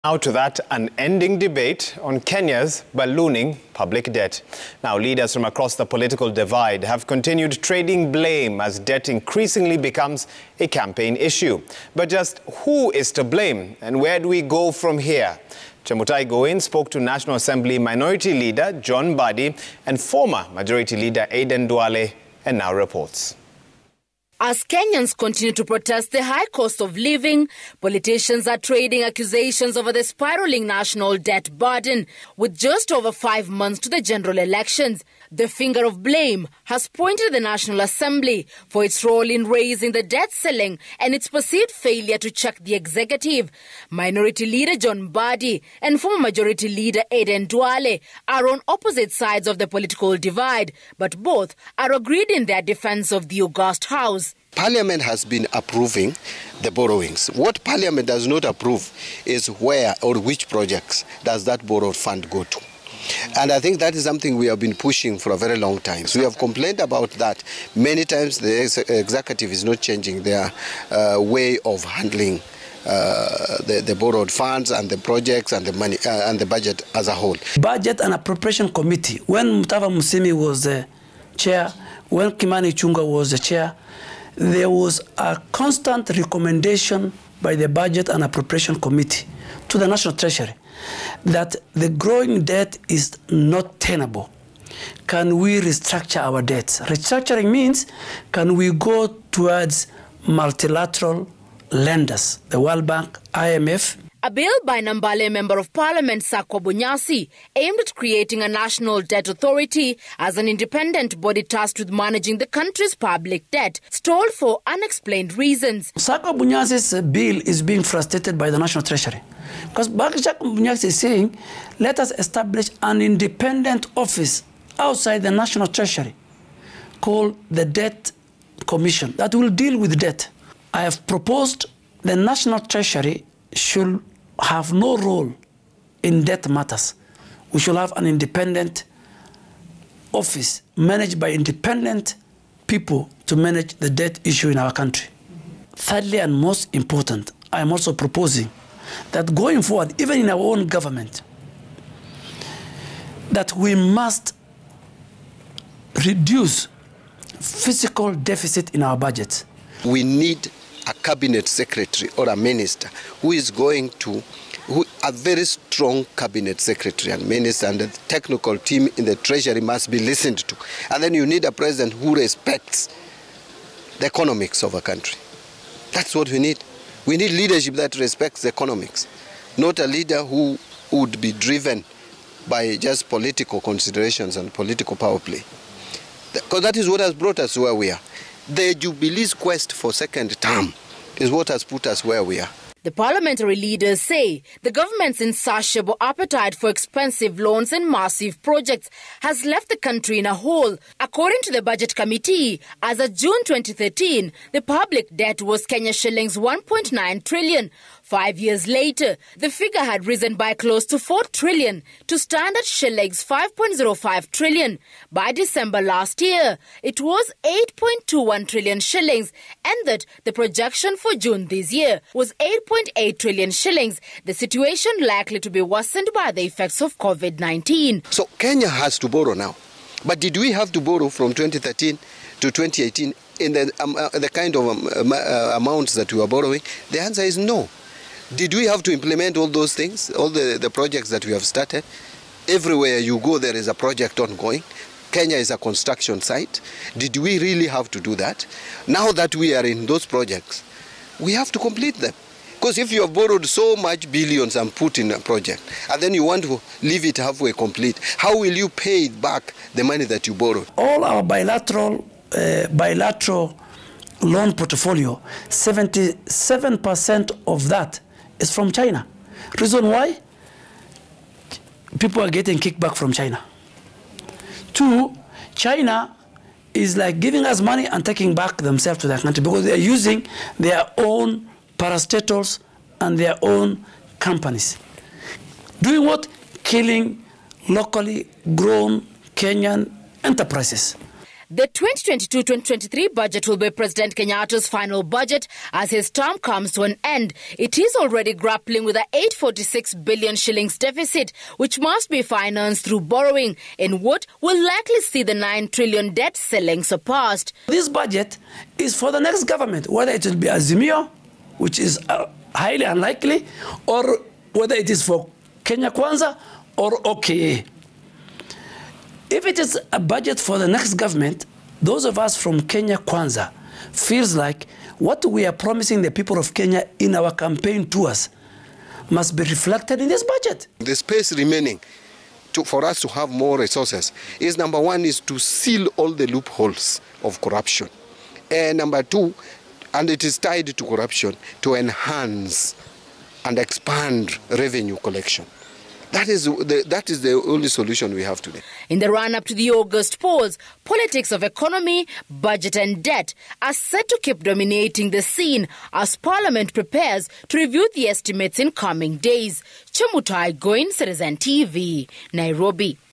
Now to that unending debate on Kenya's ballooning public debt. Now, leaders from across the political divide have continued trading blame as debt increasingly becomes a campaign issue. But just who is to blame and where do we go from here? Chemutai Goin spoke to National Assembly Minority Leader John Mbadi and former Majority Leader Aden Duale and now reports. As Kenyans continue to protest the high cost of living, politicians are trading accusations over the spiraling national debt burden. With just over 5 months to the general elections, the finger of blame has pointed at the National Assembly for its role in raising the debt ceiling and its perceived failure to check the executive. Minority Leader John Mbadi and former Majority Leader Aden Duale are on opposite sides of the political divide, but both are agreed in their defense of the august House. Parliament has been approving the borrowings. What Parliament does not approve is where or which projects does that borrowed fund go to. And I think that is something we have been pushing for a very long time. So we have complained about that. Many times the executive is not changing their way of handling the borrowed funds and the projects and the money and the budget as a whole. Budget and Appropriation Committee, when Mutava Musimi was the chair, when Kimani Ichung'wah was the chair, there was a constant recommendation by the Budget and Appropriation Committee to the National Treasury that the growing debt is not tenable. Can we restructure our debts? Restructuring means, can we go towards multilateral lenders, the World Bank, IMF? A bill by Nambale Member of Parliament Sakwa Bunyasi aimed at creating a national debt authority as an independent body tasked with managing the country's public debt, stalled for unexplained reasons. Sakwa Bunyasi's bill is being frustrated by the National Treasury. Because Sakwa Bunyasi is saying, let us establish an independent office outside the National Treasury called the Debt Commission that will deal with debt. I have proposed the National Treasury should have no role in debt matters. We should have an independent office managed by independent people to manage the debt issue in our country. Thirdly, and most important, I am also proposing that going forward, even in our own government, that we must reduce fiscal deficit in our budgets. We need a cabinet secretary or a minister who is going to, a very strong cabinet secretary and minister, and the technical team in the treasury must be listened to. And then you need a president who respects the economics of a country. That's what we need. We need leadership that respects the economics, not a leader who would be driven by just political considerations and political power play. Because that is what has brought us where we are. The Jubilee's quest for second term is what has put us where we are. The parliamentary leaders say the government's insatiable appetite for expensive loans and massive projects has left the country in a hole. According to the Budget Committee, as of June 2013, the public debt was Kenya shillings 1.9 trillion. 5 years later, the figure had risen by close to 4 trillion to stand at shillings 5.05 trillion. By December last year, it was 8.21 trillion shillings, and that the projection for June this year was 8.8 trillion shillings, the situation likely to be worsened by the effects of COVID-19. So Kenya has to borrow now. But did we have to borrow from 2013 to 2018 in the kind of amounts that we were borrowing? The answer is no. Did we have to implement all those things, all the projects that we have started? Everywhere you go, there is a project ongoing. Kenya is a construction site. Did we really have to do that? Now that we are in those projects, we have to complete them. Because if you have borrowed so much billions and put in a project, and then you want to leave it halfway complete, how will you pay back the money that you borrowed? All our bilateral loan portfolio, 77% of that is from China. Reason why? People are getting kickback from China. 2, China is like giving us money and taking back themselves to their country because they are using their own parastatals and their own companies. Doing what? Killing locally grown Kenyan enterprises. The 2022-2023 budget will be President Kenyatta's final budget as his term comes to an end. It is already grappling with a 846 billion shillings deficit, which must be financed through borrowing, in what will likely see the 9 trillion debt ceiling surpassed. This budget is for the next government, whether it will be Azimio, which is highly unlikely, or whether it is for Kenya Kwanza or OKA. If it is a budget for the next government, those of us from Kenya Kwanza feels like what we are promising the people of Kenya in our campaign tours must be reflected in this budget. The space remaining for us to have more resources is, number one, is to seal all the loopholes of corruption. And number two, and it is tied to corruption, to enhance and expand revenue collection. That is the only solution we have today. In the run-up to the August polls, politics of economy, budget and debt are set to keep dominating the scene as Parliament prepares to review the estimates in coming days. Chemutai Goin, Citizen TV, Nairobi.